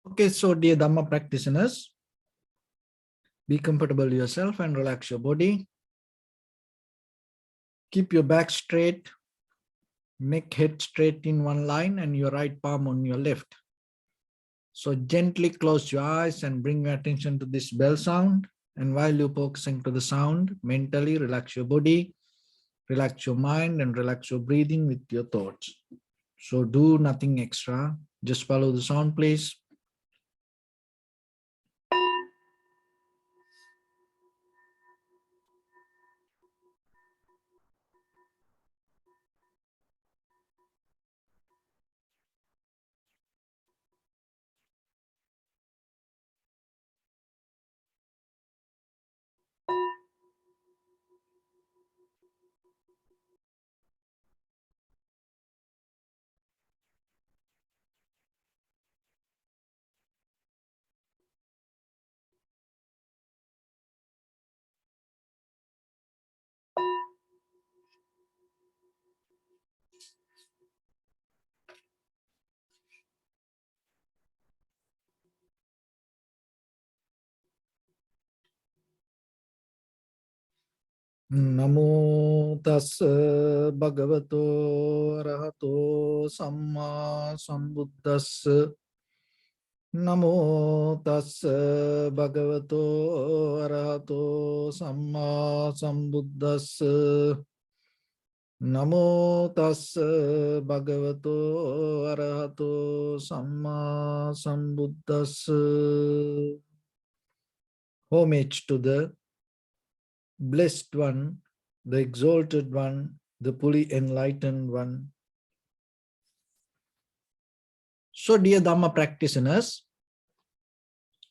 Okay, so dear Dhamma practitioners, be comfortable yourself and relax your body. Keep your back straight, neck head straight in one line and your right palm on your left. So gently close your eyes and bring your attention to this bell sound. And while you're focusing to the sound, mentally relax your body, relax your mind and relax your breathing with your thoughts. So do nothing extra, just follow the sound please. Namo tassa bhagavato arahato samma sambuddhassa. Namo tassa bhagavato arahato samma sambuddhassa. Namo tassa bhagavato arahato samma sambuddhassa. Homage to the Blessed One, the Exalted One, the fully enlightened One. So, dear Dhamma practitioners,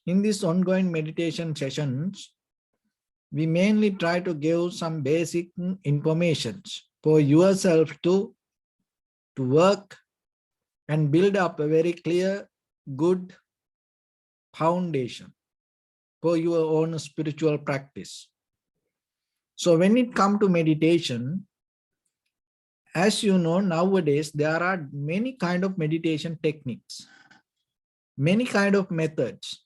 in these ongoing meditation sessions, we mainly try to give some basic informations for yourself to work and build up a very clear, good foundation for your own spiritual practice. So when it comes to meditation, as you know, nowadays there are many kind of meditation techniques, many kind of methods.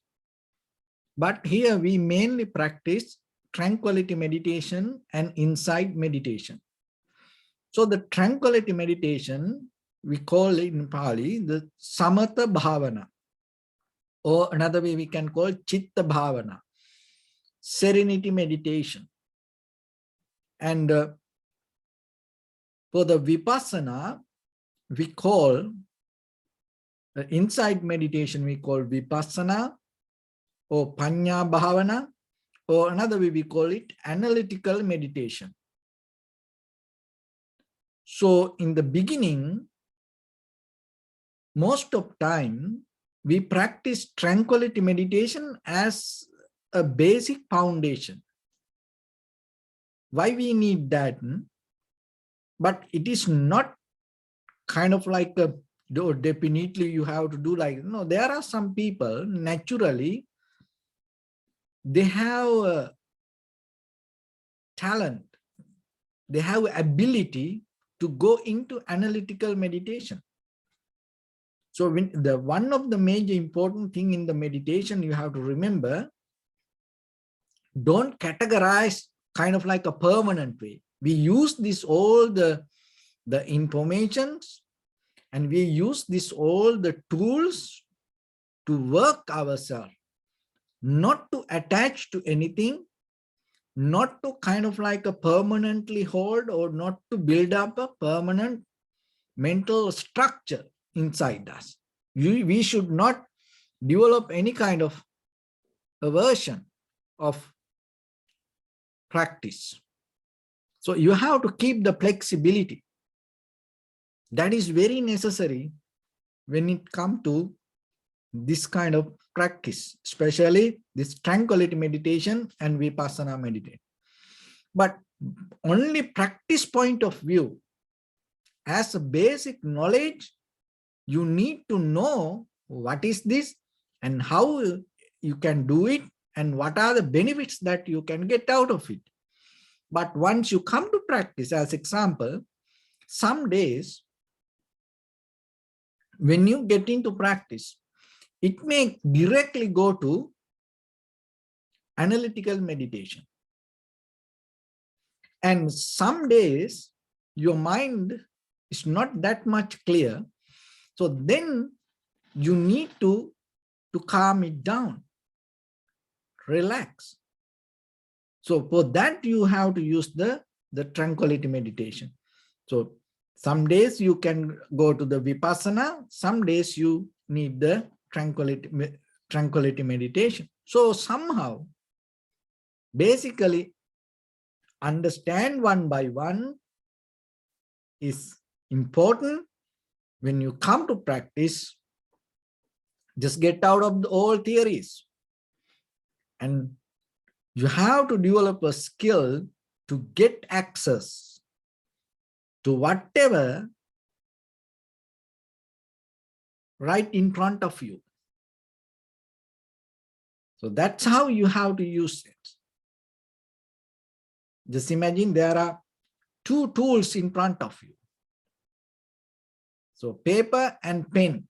But here we mainly practice tranquility meditation and insight meditation. So the tranquility meditation, we call it in Pali, the Samatha Bhavana, or another way we can call Chitta Bhavana, serenity meditation. And for the Vipassana, we call the insight meditation, we call Vipassana or Panya Bhavana, or another way we call it analytical meditation. So in the beginning, most of time, we practice tranquility meditation as a basic foundation. Why we need that? But it is not kind of like a, definitely you have to do like, no, there are some people naturally, they have talent, they have ability to go into analytical meditation. So when one of the major important thing in the meditation you have to remember, don't categorize kind of like a permanent way. We use this all the informations and we use this all the tools to work ourselves, not to attach to anything, not to kind of like a permanently hold or not to build up a permanent mental structure inside us. We should not develop any kind of aversion of practice. So you have to keep the flexibility. That is very necessary when it comes to this kind of practice, especially this tranquility meditation and Vipassana meditation. But only practice point of view, as a basic knowledge, you need to know what is this and how you can do it and what are the benefits that you can get out of it. But once you come to practice, as example, some days when you get into practice, it may directly go to analytical meditation. And some days your mind is not that much clear. So then you need to calm it down, relax. So for that, you have to use the tranquility meditation. So some days you can go to the Vipassana, some days you need the tranquility meditation. So somehow, basically, understand one by one is important. When you come to practice, just get out of the old theories. And you have to develop a skill to get access to whatever right in front of you. So that's how you have to use it. Just imagine there are two tools in front of you. So paper and pen.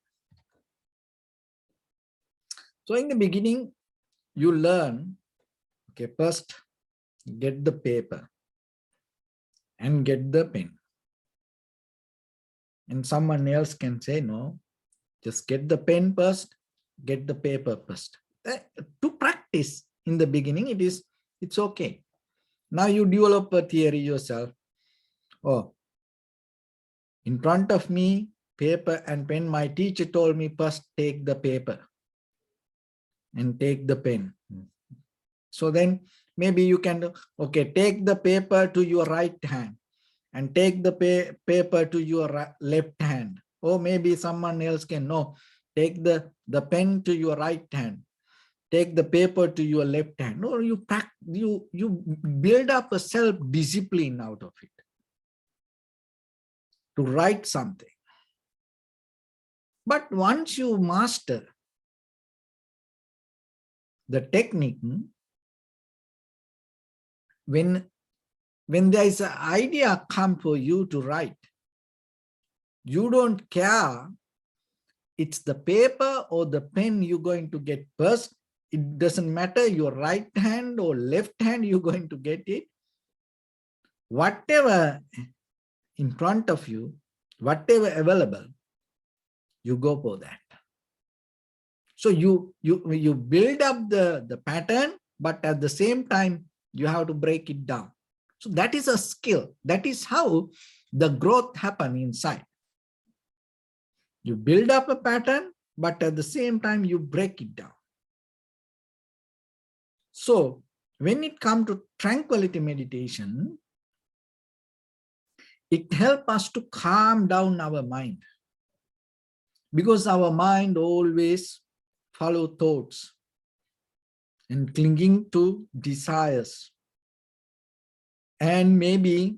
So in the beginning, you learn, okay, first get the paper and get the pen. And someone else can say, no, just get the pen first, get the paper first. To practice in the beginning, it's okay. Now you develop a theory yourself. Oh, in front of me, paper and pen. My teacher told me first take the paper and take the pen. So then maybe you can, okay, take the paper to your right hand and take the paper to your left hand. Or maybe someone else can know, take the pen to your right hand, take the paper to your left hand. Or you build up a self-discipline out of it to write something. But once you master the technique, when there is an idea come for you to write, you don't care it's the paper or the pen you're going to get first. It doesn't matter your right hand or left hand, you're going to get it. Whatever in front of you, whatever available, you go for that. So you build up the pattern, but at the same time, you have to break it down. So that is a skill. That is how the growth happens inside. You build up a pattern, but at the same time, you break it down. So when it comes to tranquility meditation, it helps us to calm down our mind, because our mind always follow thoughts and clinging to desires, and maybe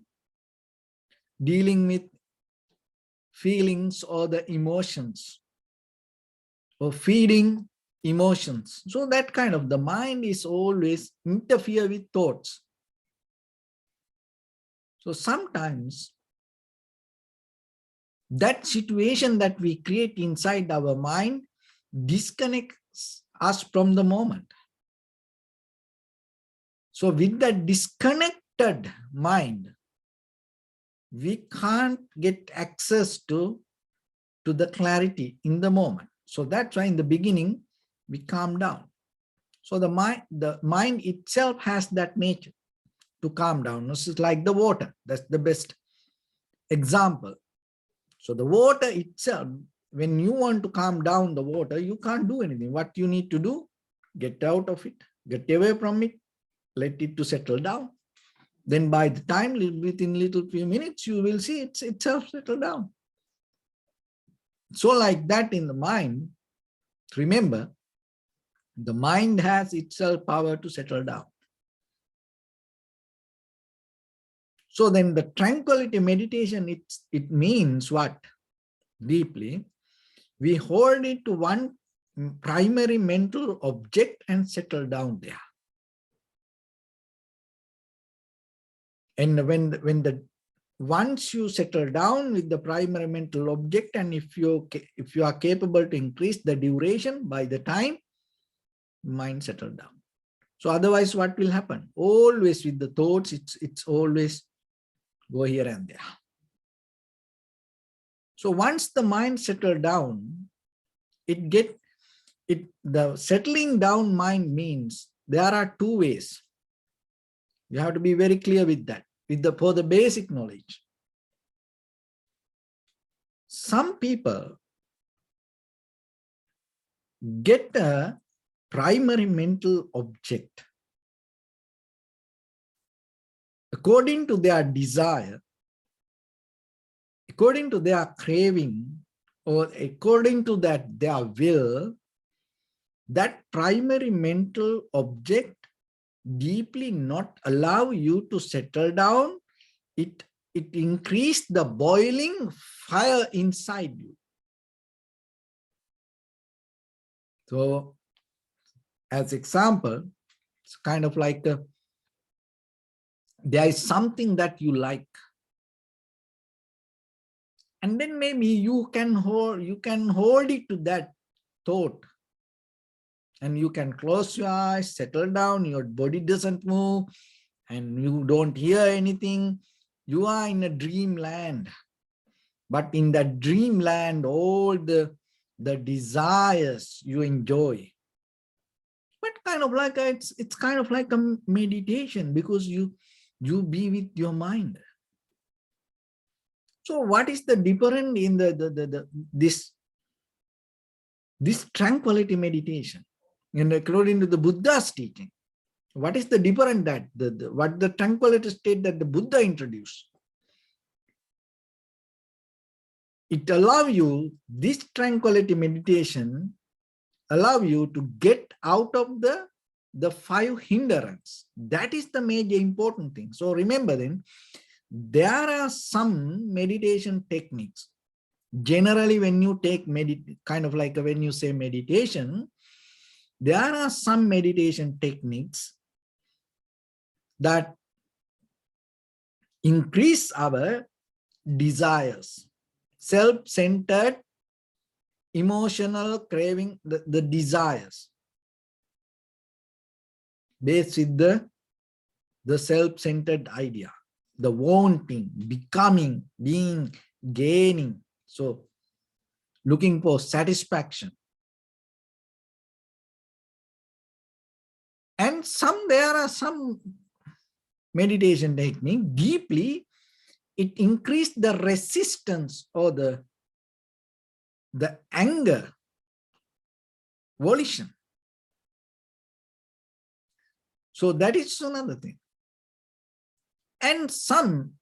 dealing with feelings or the emotions, or feeding emotions. So that kind of, the mind is always interfere with thoughts. So sometimes that situation that we create inside our mind disconnects us from the moment. So with that disconnected mind, we can't get access to the clarity in the moment. So that's why in the beginning, we calm down. So the mind itself has that nature to calm down. This is like the water. That's the best example. So the water itself, when you want to calm down the water, you can't do anything. What you need to do, get out of it, get away from it, let it to settle down. Then by the time, within little few minutes, you will see it's itself settle down. So like that in the mind, remember, the mind has itself power to settle down. So then the tranquility meditation, it means what? Deeply, we hold it to one primary mental object and settle down there. And when the once you settle down with the primary mental object, and if you are capable to increase the duration by the time, mind settle down. So otherwise, what will happen? Always with the thoughts, it's always go here and there. So once the mind settle down, the settling down mind means there are two ways. You have to be very clear with that, for the basic knowledge. Some people get a primary mental object according to their desire, according to their craving, or according to their will. That primary mental object deeply not allow you to settle down. It increased the boiling fire inside you. So as example, it's kind of like there is something that you like, and then maybe you can hold it to that thought, and you can close your eyes, settle down, your body doesn't move, and you don't hear anything. You are in a dreamland. But in that dreamland, all the desires you enjoy. But kind of like it's kind of like a meditation, because you be with your mind. So what is the difference in this tranquility meditation? And according to the Buddha's teaching, what is the difference that what the tranquility state that the Buddha introduced? It allows you, this tranquility meditation allow you to get out of the 5 hindrance. That is the major important thing. So remember then, there are some meditation techniques. Generally, when you take kind of like when you say meditation, there are some meditation techniques that increase our desires, self-centered, emotional craving, the desires, based with the self-centered idea, the wanting, becoming, being, gaining. So looking for satisfaction. And there are some meditation technique, deeply, it increased the resistance or the anger, volition. So that is another thing. And some,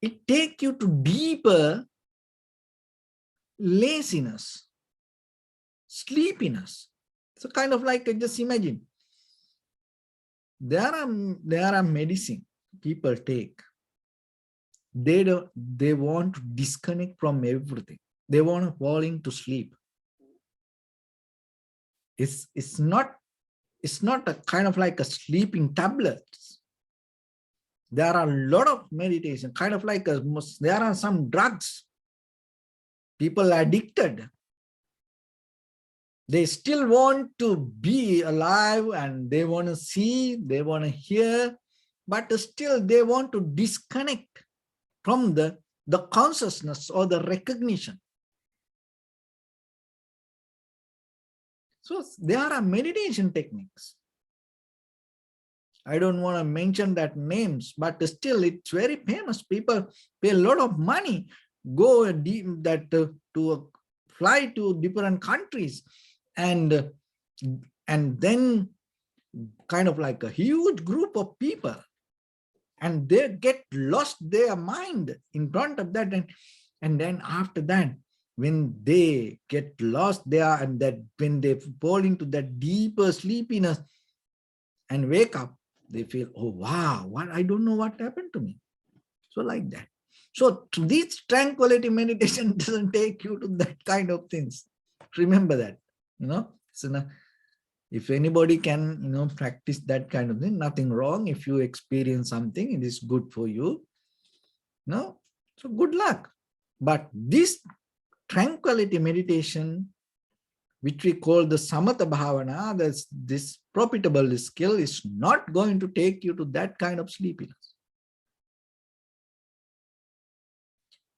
it take you to deeper laziness, sleepiness. So kind of like, just imagine, there are medicine people take. They want to disconnect from everything. They want to fall into sleep. It's not a kind of like a sleeping tablets. There are a lot of meditation, kind of like there are some drugs. People are addicted. They still want to be alive, and they want to see, they want to hear, but still they want to disconnect from the consciousness or the recognition. So there are meditation techniques. I don't want to mention that names, but still it's very famous. People pay a lot of money, go to fly to different countries, and then kind of like a huge group of people, and they get lost their mind in front of that, and then after that, when they get lost there, and that when they fall into that deeper sleepiness and wake up, they feel, oh wow, I don't know what happened to me. So like that. So this tranquility meditation doesn't take you to that kind of things. Remember that, so if anybody can, practice that kind of thing, nothing wrong. If you experience something, it is good for you. No? So good luck. But this tranquility meditation, which we call the samatha bhavana, this profitable skill, is not going to take you to that kind of sleepiness.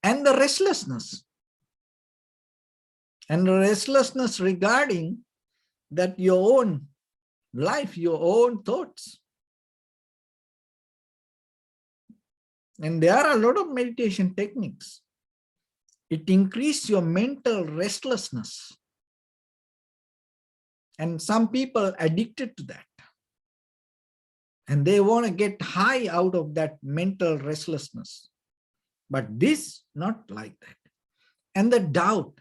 And the restlessness. And the restlessness regarding that your own life, your own thoughts. And there are a lot of meditation techniques. It increases your mental restlessness. And some people are addicted to that. And they want to get high out of that mental restlessness. But this, not like that. And the doubt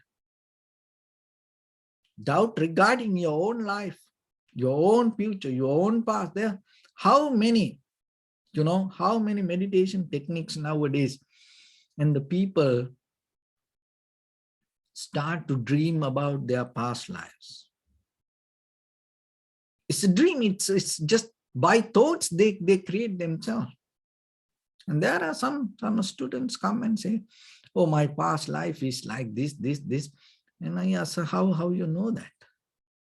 regarding your own life, your own future, your own past. There, how many meditation techniques nowadays, and the people start to dream about their past lives. It's a dream. It's just by thoughts they create themselves. And there are some students come and say, oh, my past life is like this. And I ask, how you know that?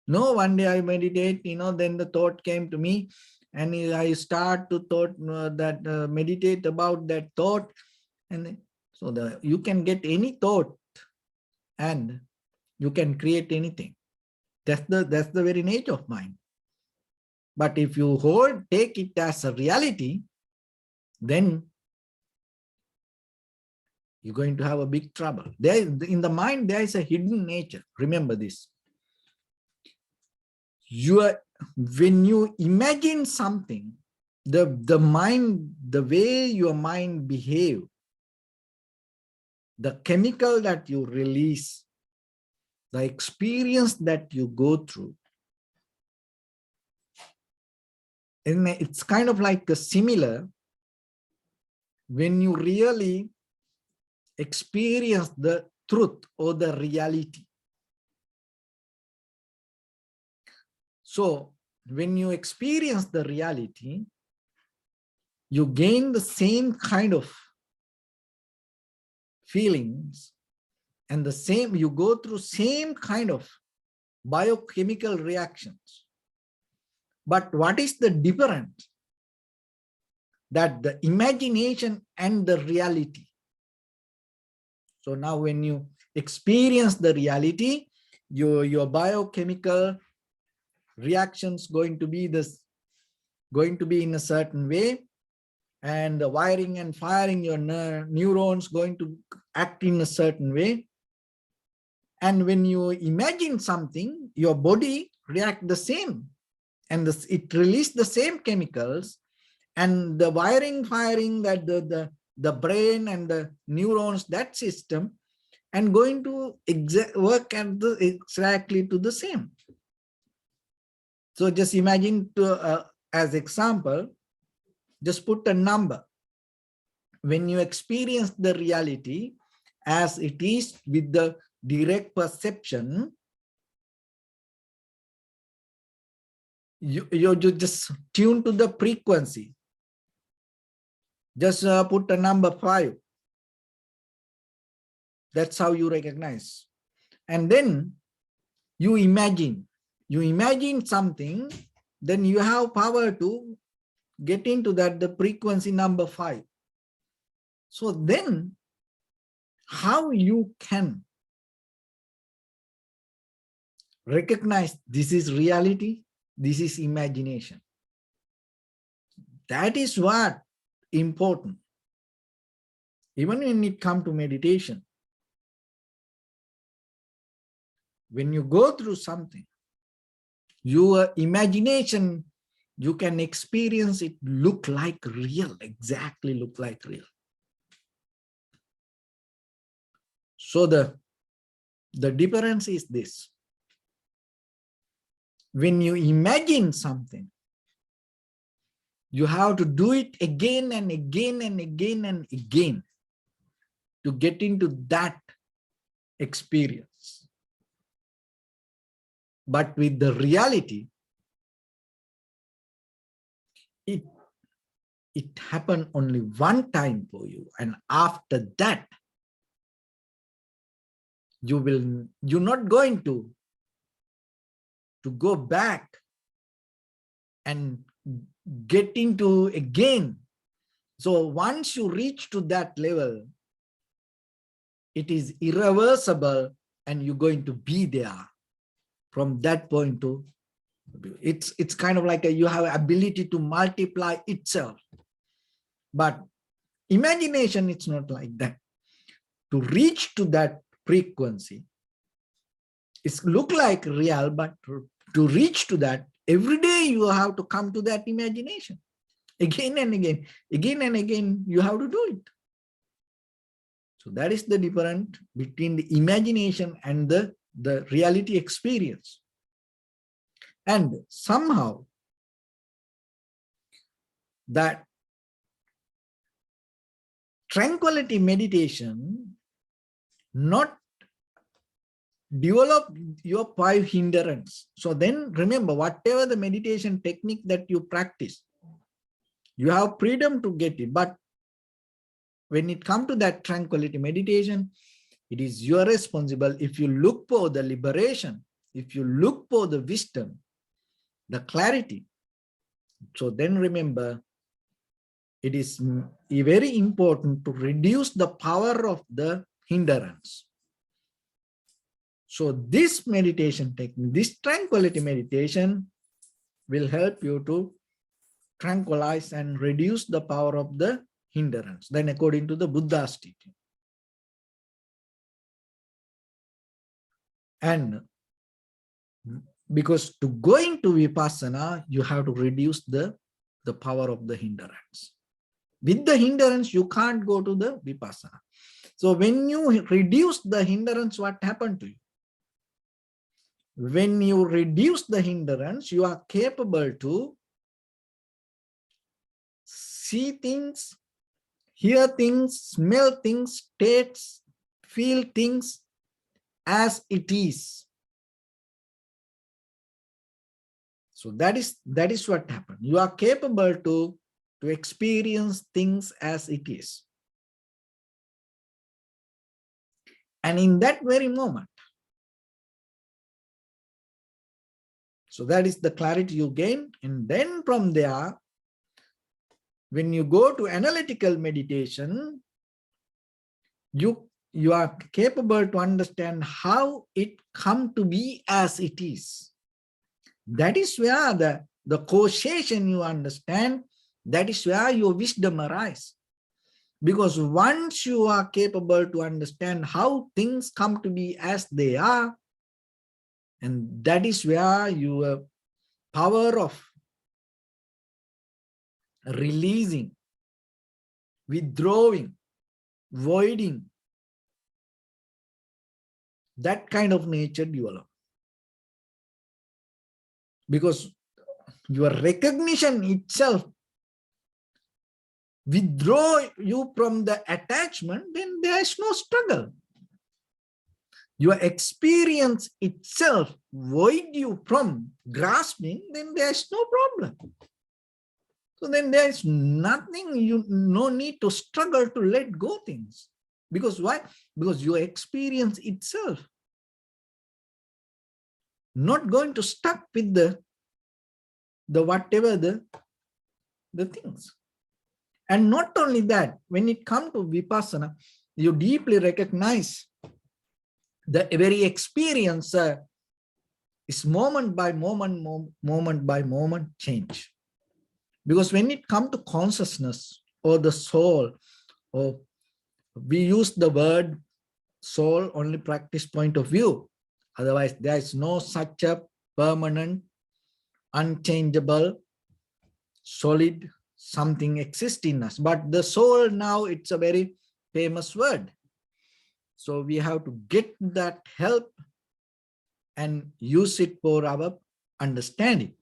No, one day I meditate, then the thought came to me, and I start to meditate about that thought. And so you can get any thought and you can create anything. That's the very nature of mind. But if you take it as a reality, then you're going to have a big trouble. In the mind, there is a hidden nature. Remember this. When you imagine something, the mind, the way your mind behaves, the chemical that you release, the experience that you go through, and it's kind of like a similar when you really experience the truth or the reality. So when you experience the reality, you gain the same kind of feelings, and you go through same kind of biochemical reactions. But what is the difference? That the imagination and the reality. So now when you experience the reality, your biochemical reactions going to be in a certain way, and the wiring and firing your neurons going to act in a certain way. And when you imagine something, your body react the same, and it release the same chemicals, and the wiring firing that the brain and the neurons, that system, and going to work at exactly to the same. So just imagine as example, just put a number. When you experience the reality as it is with the direct perception, you just tune to the frequency. Just put a number 5. That's how you recognize. And then you imagine something, then you have power to get into the frequency number 5. So then how you can recognize this is reality, this is imagination? That is what important. Even when it comes to meditation, when you go through something, your imagination, you can experience it look like real, exactly look like real. So the difference is this. When you imagine something, you have to do it again and again and again and again to get into that experience. But with the reality, it happened only one time for you. And after that, you're not going to go back and get into again. So once you reach to that level, it is irreversible and you're going to be there from that point to, it's kind of like you have ability to multiply itself. But imagination, it's not like that. To reach to that frequency, it's look like real, but to reach to that, every day you have to come to that imagination. Again and again, you have to do it. So that is the difference between the imagination and the reality experience. And somehow that tranquility meditation not develop your 5 hindrance. So then remember, whatever the meditation technique that you practice, you have freedom to get it. But when it comes to that tranquility meditation, it is your responsible. If you look for the liberation, if you look for the wisdom, the clarity, so then remember, it is very important to reduce the power of the hindrance. So this meditation technique, this tranquility meditation will help you to tranquilize and reduce the power of the hindrance, then according to the Buddha's teaching. And because to go into Vipassana, you have to reduce the power of the hindrance. With the hindrance, you can't go to the Vipassana. So when you reduce the hindrance, what happened to you? When you reduce the hindrance, you are capable to see things, hear things, smell things, taste, feel things as it is. So that is what happened. You are capable to experience things as it is. And in that very moment, so that is the clarity you gain. And then from there, when you go to analytical meditation, you are capable to understand how it come to be as it is. That is where the causation you understand, that is where your wisdom arises. Because once you are capable to understand how things come to be as they are, and that is where your power of releasing, withdrawing, voiding, that kind of nature develop. Because your recognition itself withdraw you from the attachment, then there is no struggle. Your experience itself void you from grasping, then there is no problem. So then there is nothing, no need to struggle to let go things. Because why? Because your experience itself not going to stuck with the whatever the things. And not only that, when it comes to Vipassana, you deeply recognize the very experience is moment by moment change. Because when it comes to consciousness or the soul, or we use the word soul only practice point of view. Otherwise, there is no such a permanent, unchangeable, solid something exists in us. But the soul now, it's a very famous word. So we have to get that help and use it for our understanding.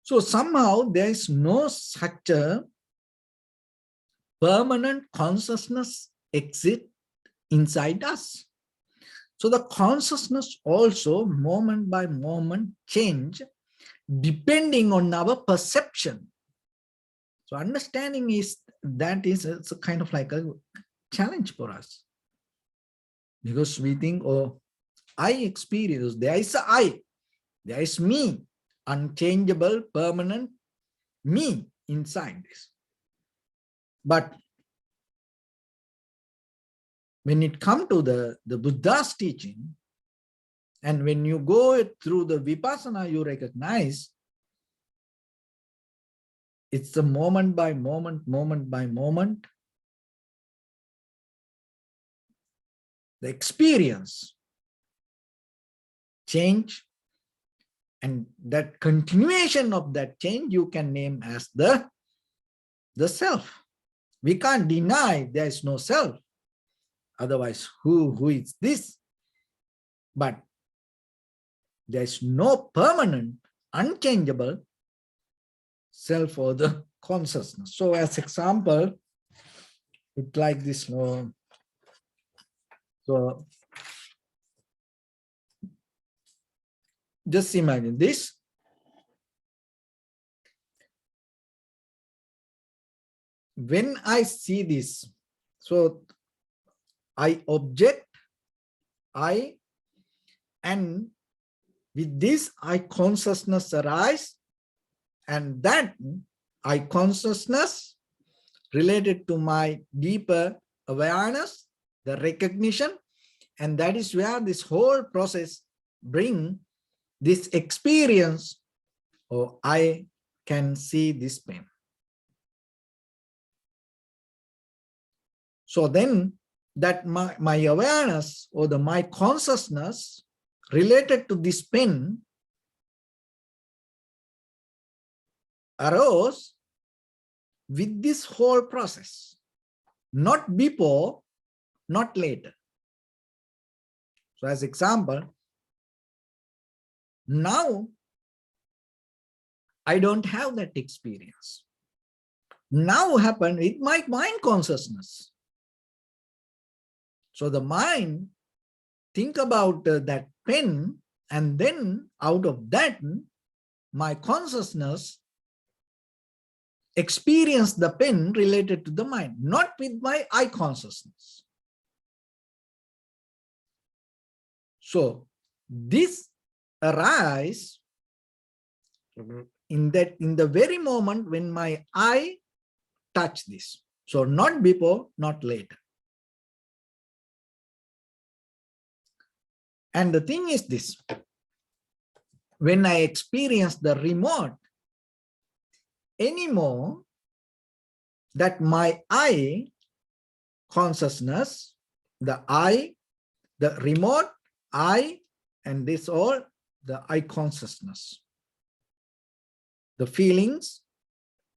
So somehow there is no such a permanent consciousness exist inside us. So the consciousness also moment by moment change depending on our perception. So So understanding is that is it's a kind of like a challenge for us, because we think, oh, I experience, there is a I, there is me, unchangeable, permanent me inside this. But when it comes to the Buddha's teaching, and when you go through the Vipassana, you recognize it's the moment by moment, moment by moment, the experience change, and that continuation of that change you can name as the self. We can't deny there is no self. Otherwise, who is this? But there is no permanent, unchangeable self or the consciousness. So as example, it's like this. So just imagine this. When I see this, so I object, and with this I consciousness arise, and that I consciousness related to my deeper awareness, the recognition, and that is where this whole process bring this experience, or I can see this pain. So then that my awareness or my consciousness related to this pain arose with this whole process, not before, not later. So as example, now I don't have that experience. Now happened with my mind consciousness. So the mind think about that pen, and then out of that, my consciousness experience the pen related to the mind, not with my I consciousness. So this arise in the very moment when my I touch this. So not before, not later. And the thing is this, when I experience the remote, anymore that my I consciousness, the remote I, and this all the I consciousness, the feelings,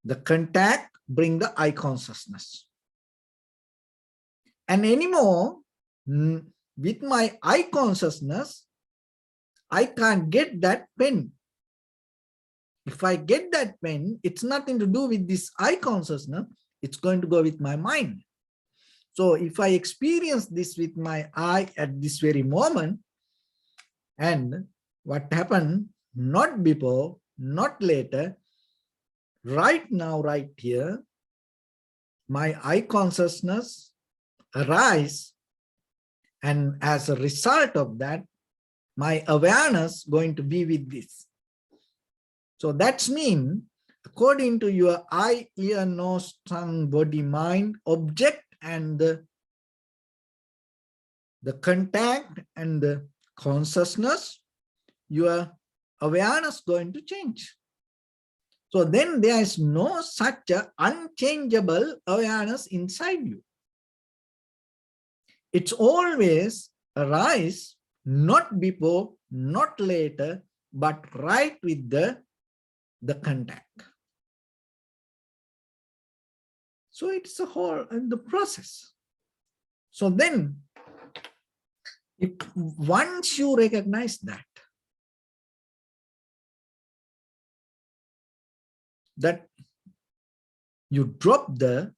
the contact bring the I consciousness. And anymore with my I consciousness, I can't get that pen. If I get that pen, it's nothing to do with this I consciousness, it's going to go with my mind. So if I experience this with my I at this very moment, and what happened, not before, not later, right now, right here, my I consciousness arise, and as a result of that, my awareness going to be with this. So that's mean, according to your eye, ear, nose, tongue, body, mind, object, and the contact and the consciousness, your awareness going to change. So then there is no such a unchangeable awareness inside you. It's always arise, not before, not later, but right with the contact. So it's a whole in the process. So then, if once you recognize that you drop the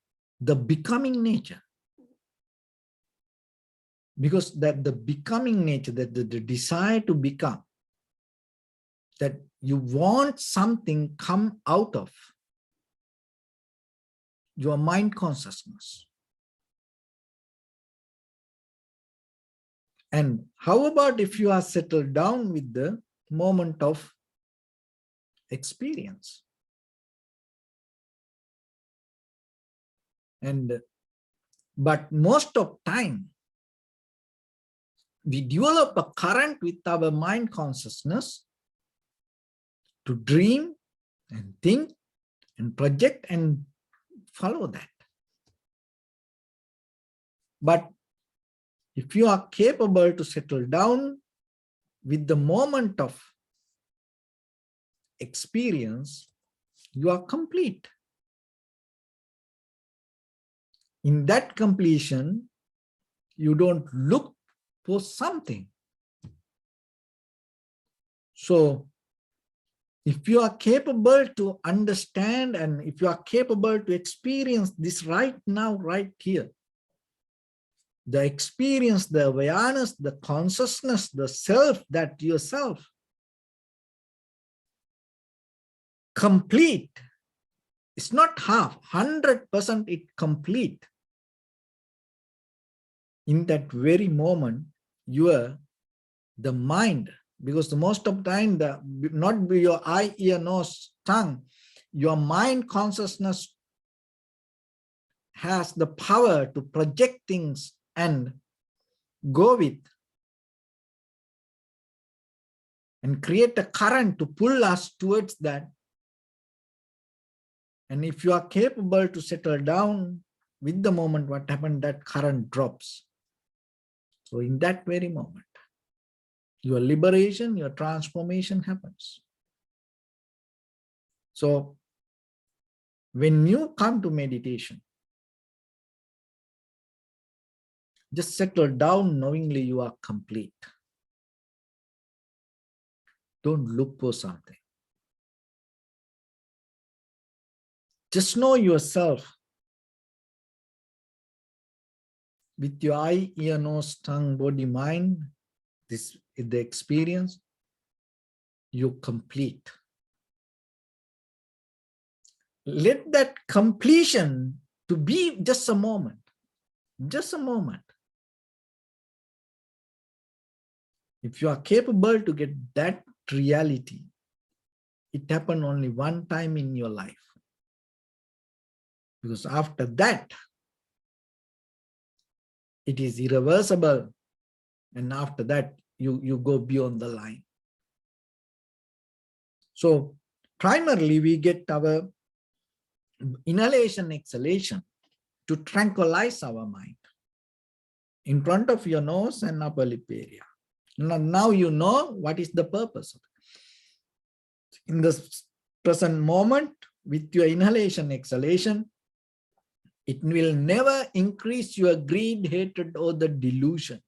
becoming nature, because that the becoming nature, that the desire to become, that you want something come out of, your mind consciousness. And how about if you are settled down with the moment of experience? But most of time, we develop a current with our mind consciousness to dream and think and project and follow that. But if you are capable to settle down with the moment of experience, you are complete. In that completion, you don't look for something. So if you are capable to understand and if you are capable to experience this right now, right here, the experience, the awareness, the consciousness, the self, that yourself, complete. It's not half, 100% it complete. In that very moment, the mind, because the most of the time, not be your eye, ear, nose, tongue, your mind consciousness has the power to project things and go with and create a current to pull us towards that. And if you are capable to settle down with the moment, what happened, that current drops. So in that very moment, your liberation, your transformation happens. So when you come to meditation, just settle down knowingly you are complete. Don't look for something. Just know yourself with your eye, ear, nose, tongue, body, mind. This is the experience. You complete. Let that completion to be just a moment. Just a moment. If you are capable to get that reality, it happened only one time in your life. Because after that, it is irreversible. And after that, you go beyond the line. So primarily, we get our inhalation, exhalation to tranquilize our mind in front of your nose and upper lip area. Now you know what is the purpose of it. In the present moment, with your inhalation, exhalation, it will never increase your greed, hatred, or the delusion.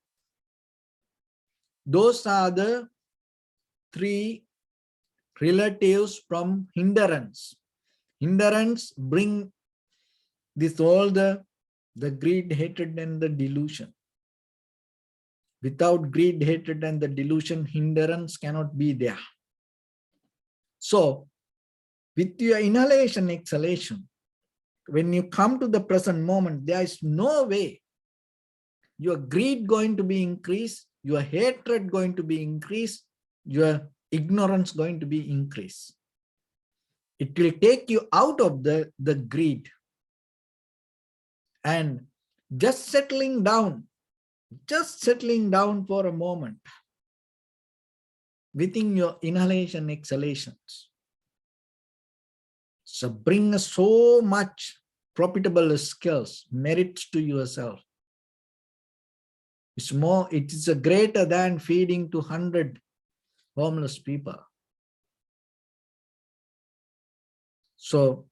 Those are the three relatives from hindrance. Hindrance bring this all the greed, hatred, and the delusion. Without greed, hatred, and the delusion, hindrance cannot be there. So, with your inhalation, exhalation, when you come to the present moment, there is no way your greed going to be increased, your hatred going to be increased, your ignorance going to be increased. It will take you out of the greed. And just settling down for a moment within your inhalation, exhalations. So bring so much profitable skills, merits to yourself. It is greater than feeding to 100 homeless people. So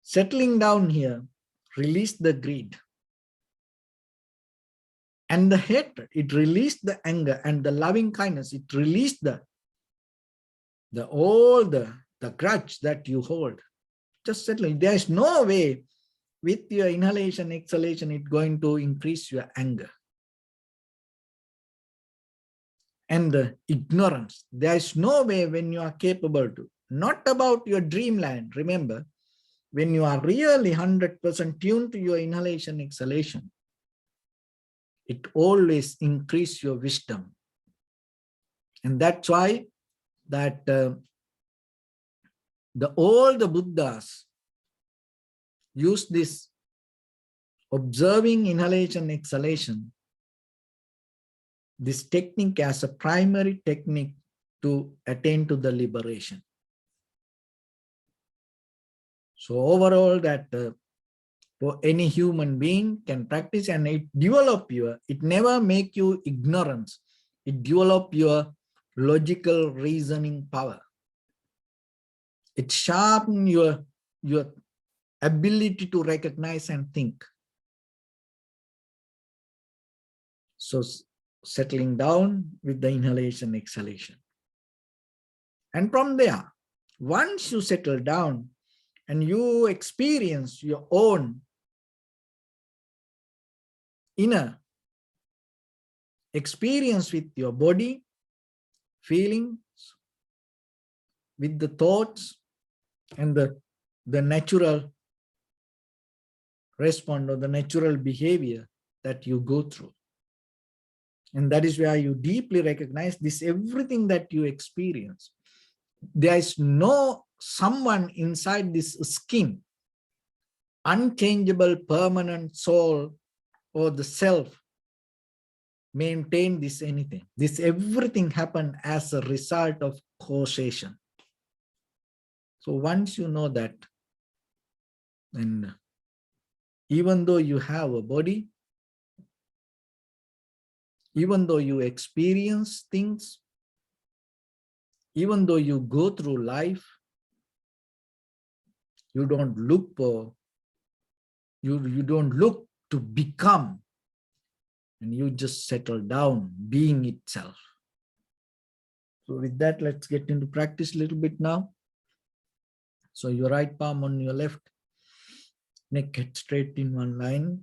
settling down here, release the greed and the hatred. It released the anger and the loving kindness. It released the grudge that you hold. Just settling. There is no way with your inhalation, exhalation, it's going to increase your anger. And the ignorance. There is no way when you are capable to. Not about your dreamland. Remember, when you are really 100% tuned to your inhalation, exhalation, it always increase your wisdom. And that's why that all the Buddhas use this observing inhalation, exhalation, this technique as a primary technique to attain to the liberation. So overall, that for any human being can practice, and it develop your, it never make you ignorance. It develop your logical reasoning power. It sharpen your ability to recognize and think. So settling down with the inhalation, exhalation. And from there, once you settle down and you experience your own inner experience with your body, feelings, with the thoughts and the natural response or the natural behavior that you go through. And that is where you deeply recognize this, everything that you experience. There is no someone inside this skin, unchangeable, permanent soul or the self maintain this anything. This everything happened as a result of causation. So once you know that, and even though you have a body, even though you experience things, even though you go through life, you don't look for, you don't look to become, and you just settle down being itself. So with that, let's get into practice a little bit now. So your right palm on your left, neck head straight in one line,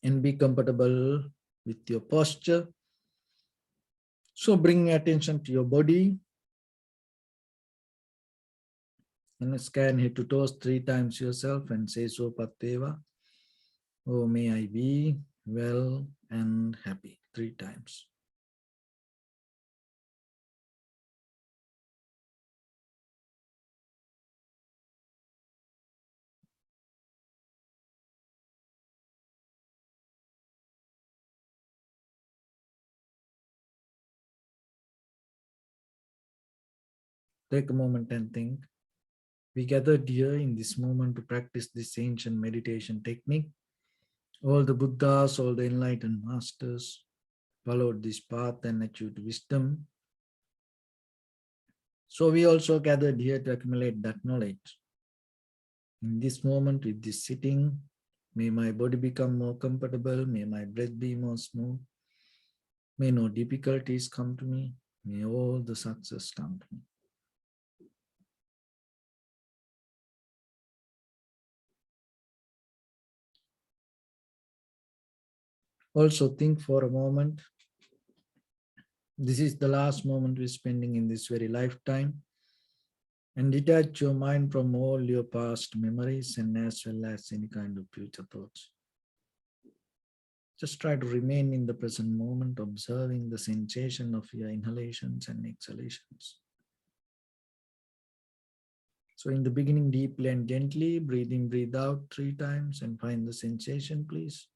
and be comfortable with your posture. So bring attention to your body and scan head to toes 3 times yourself and say so Pateva. Oh, may I be well and happy 3 times. Take a moment and think. We gathered here in this moment to practice this ancient meditation technique. All the Buddhas, all the enlightened masters followed this path and achieved wisdom. So we also gathered here to accumulate that knowledge. In this moment, with this sitting, may my body become more comfortable, may my breath be more smooth, may no difficulties come to me, may all the success come to me. Also think for a moment, this is the last moment we're spending in this very lifetime, and detach your mind from all your past memories and as well as any kind of future thoughts. Just try to remain in the present moment, observing the sensation of your inhalations and exhalations. So in the beginning, deeply and gently, breathe in, breathe out 3 times and find the sensation, please.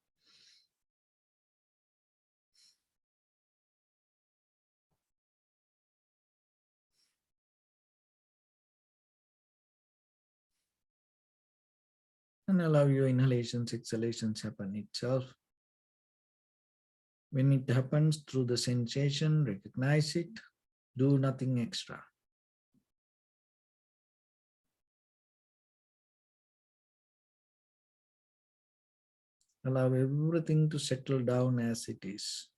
And allow your inhalations, exhalations happen itself. When it happens through the sensation, recognize it, do nothing extra. Allow everything to settle down as it is.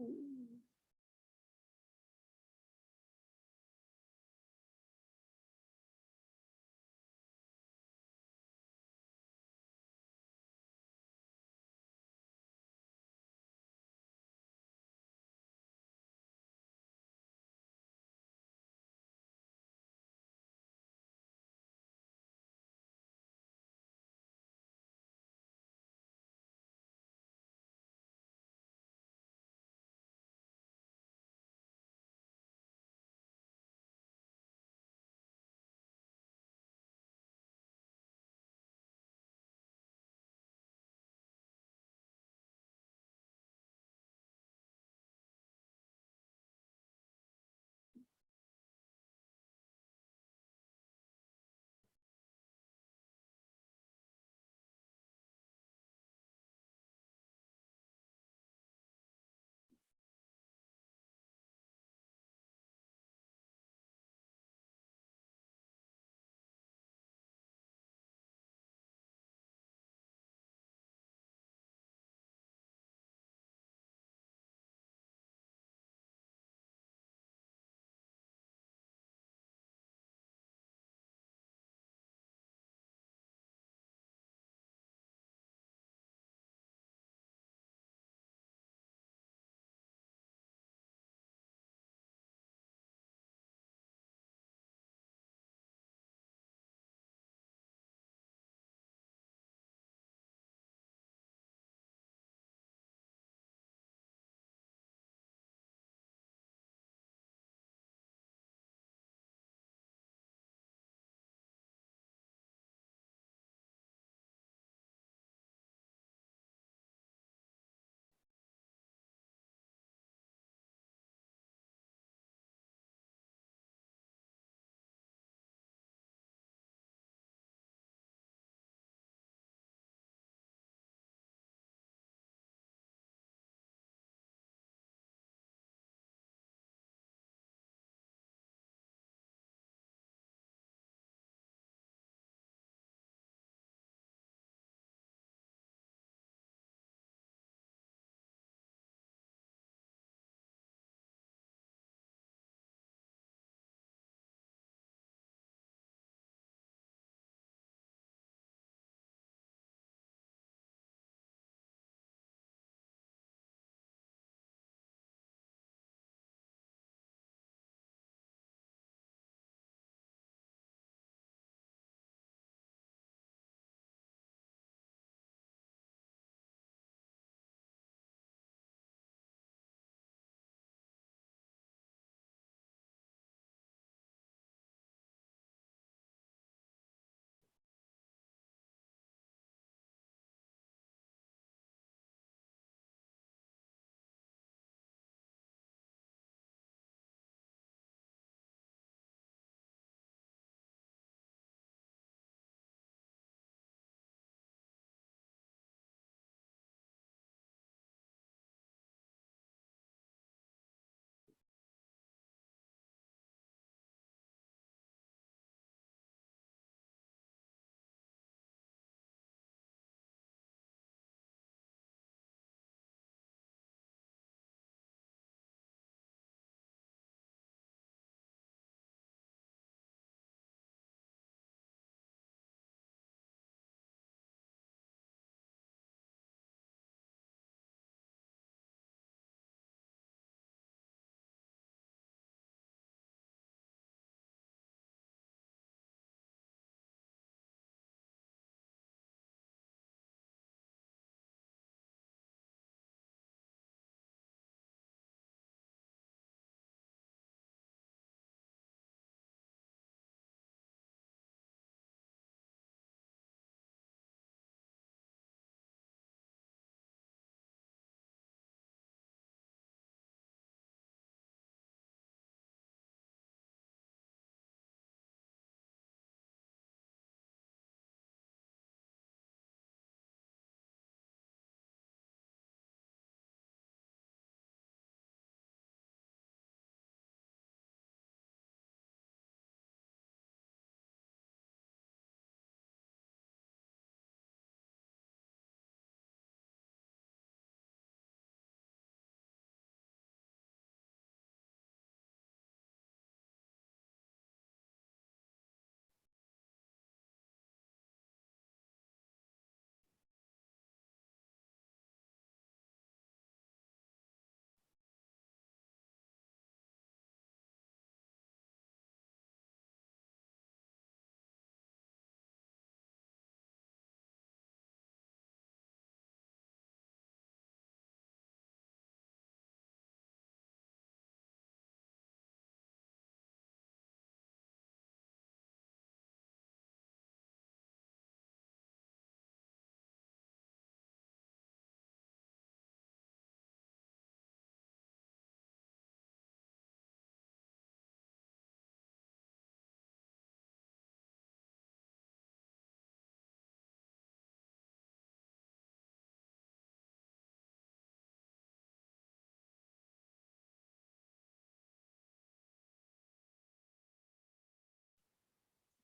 Mm.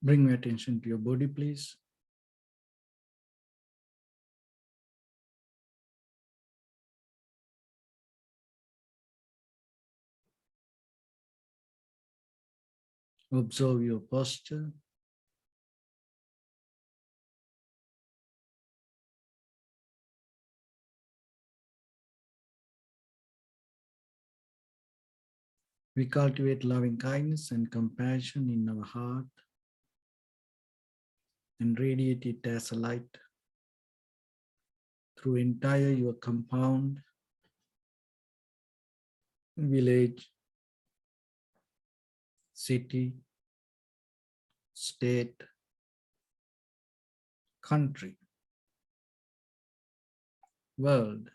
Bring your attention to your body, please. Observe your posture. We cultivate loving kindness and compassion in our heart and radiate it as a light through entire your compound, village, city, state, country, world,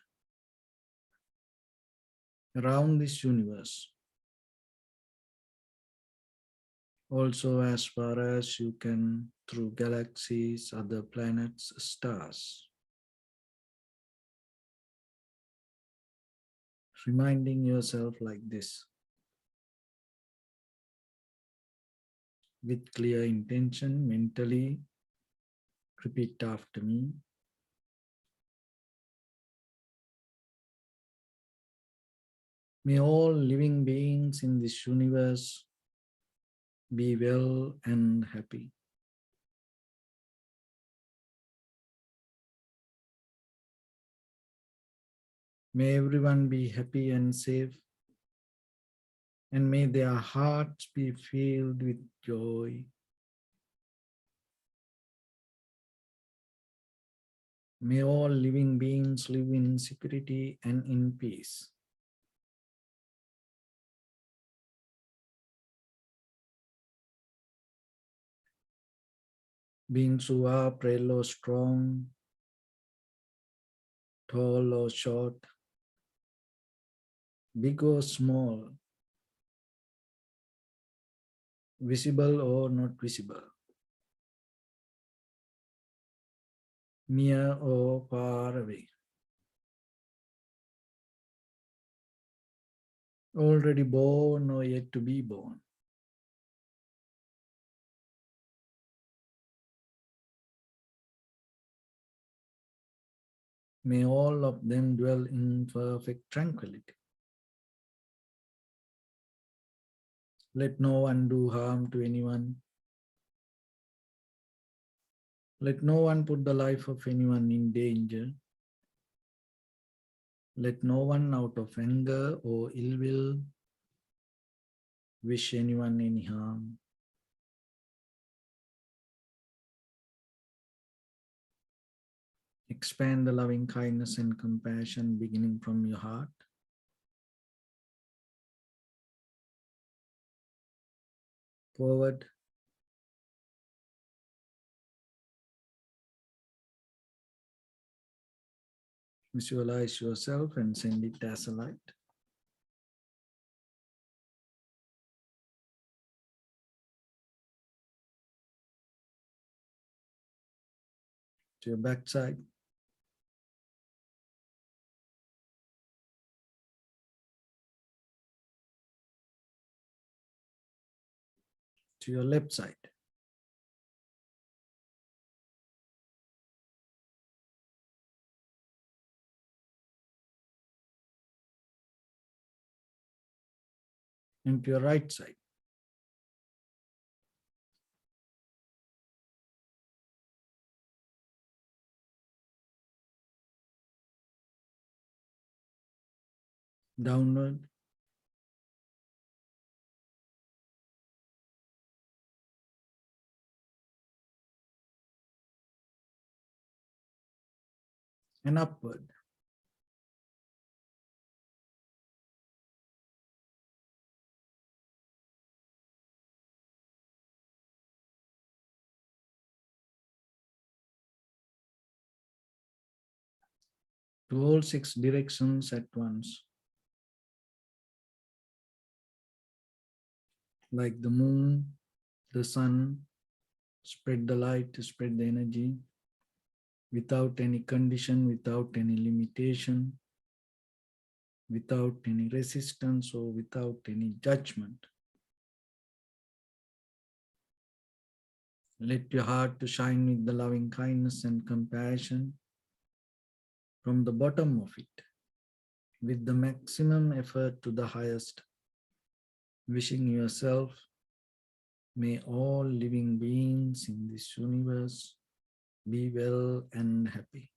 around this universe. Also as far as you can through galaxies, other planets, stars. Reminding yourself like this with clear intention mentally. Repeat after me. May all living beings in this universe be well and happy. May everyone be happy and safe, and may their hearts be filled with joy. May all living beings live in security and in peace. Beings who are frail or strong, tall or short, big or small, visible or not visible, near or far away, already born or yet to be born. May all of them dwell in perfect tranquility. Let no one do harm to anyone. Let no one put the life of anyone in danger. Let no one out of anger or ill will wish anyone any harm. Expand the loving kindness and compassion beginning from your heart. Forward. Visualize yourself and send it as a light. To your backside. To your left side. And to your right side. Downward. And upward. To all 6 directions at once. Like the moon, the sun, spread the light, spread the energy without any condition, without any limitation, without any resistance or without any judgment. Let your heart to shine with the loving kindness and compassion from the bottom of it, with the maximum effort to the highest, wishing yourself, may all living beings in this universe be well and happy.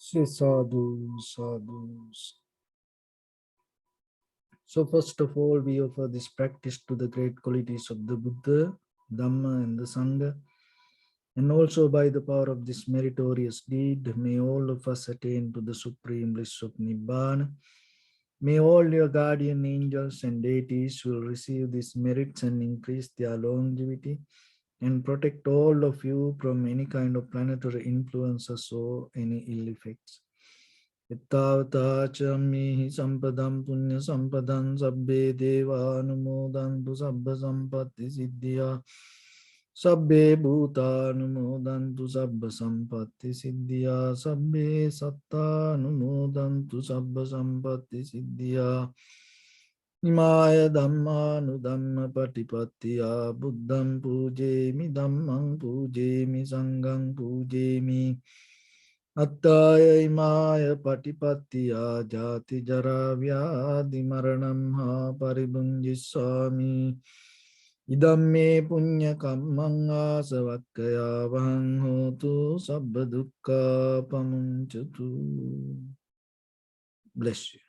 Say sadhu, sadhu. So first of all, we offer this practice to the great qualities of the Buddha, Dhamma and the Sangha. And also by the power of this meritorious deed, may all of us attain to the supreme bliss of Nibbana. May all your guardian angels and deities will receive these merits and increase their longevity and protect all of you from any kind of planetary influences or any ill effects. Ittavata chammihi sampadam punya sampadam sabbe deva anumodantu sabba sampatti siddhya sabbe bhuta anumodantu sabba sampatti siddhya sabbe satta anumodantu sabba sampatti siddhya Imaya dhamma nudhamma patipattiya buddham pujemi dhammam pujemi sangham pujemi Attaya imaya patipattiya jati jara vyadi maranam ha paribunjisami idam me punya kammang asavakkaya vahang hotu sabba dukkha pamunchatu. Bless you.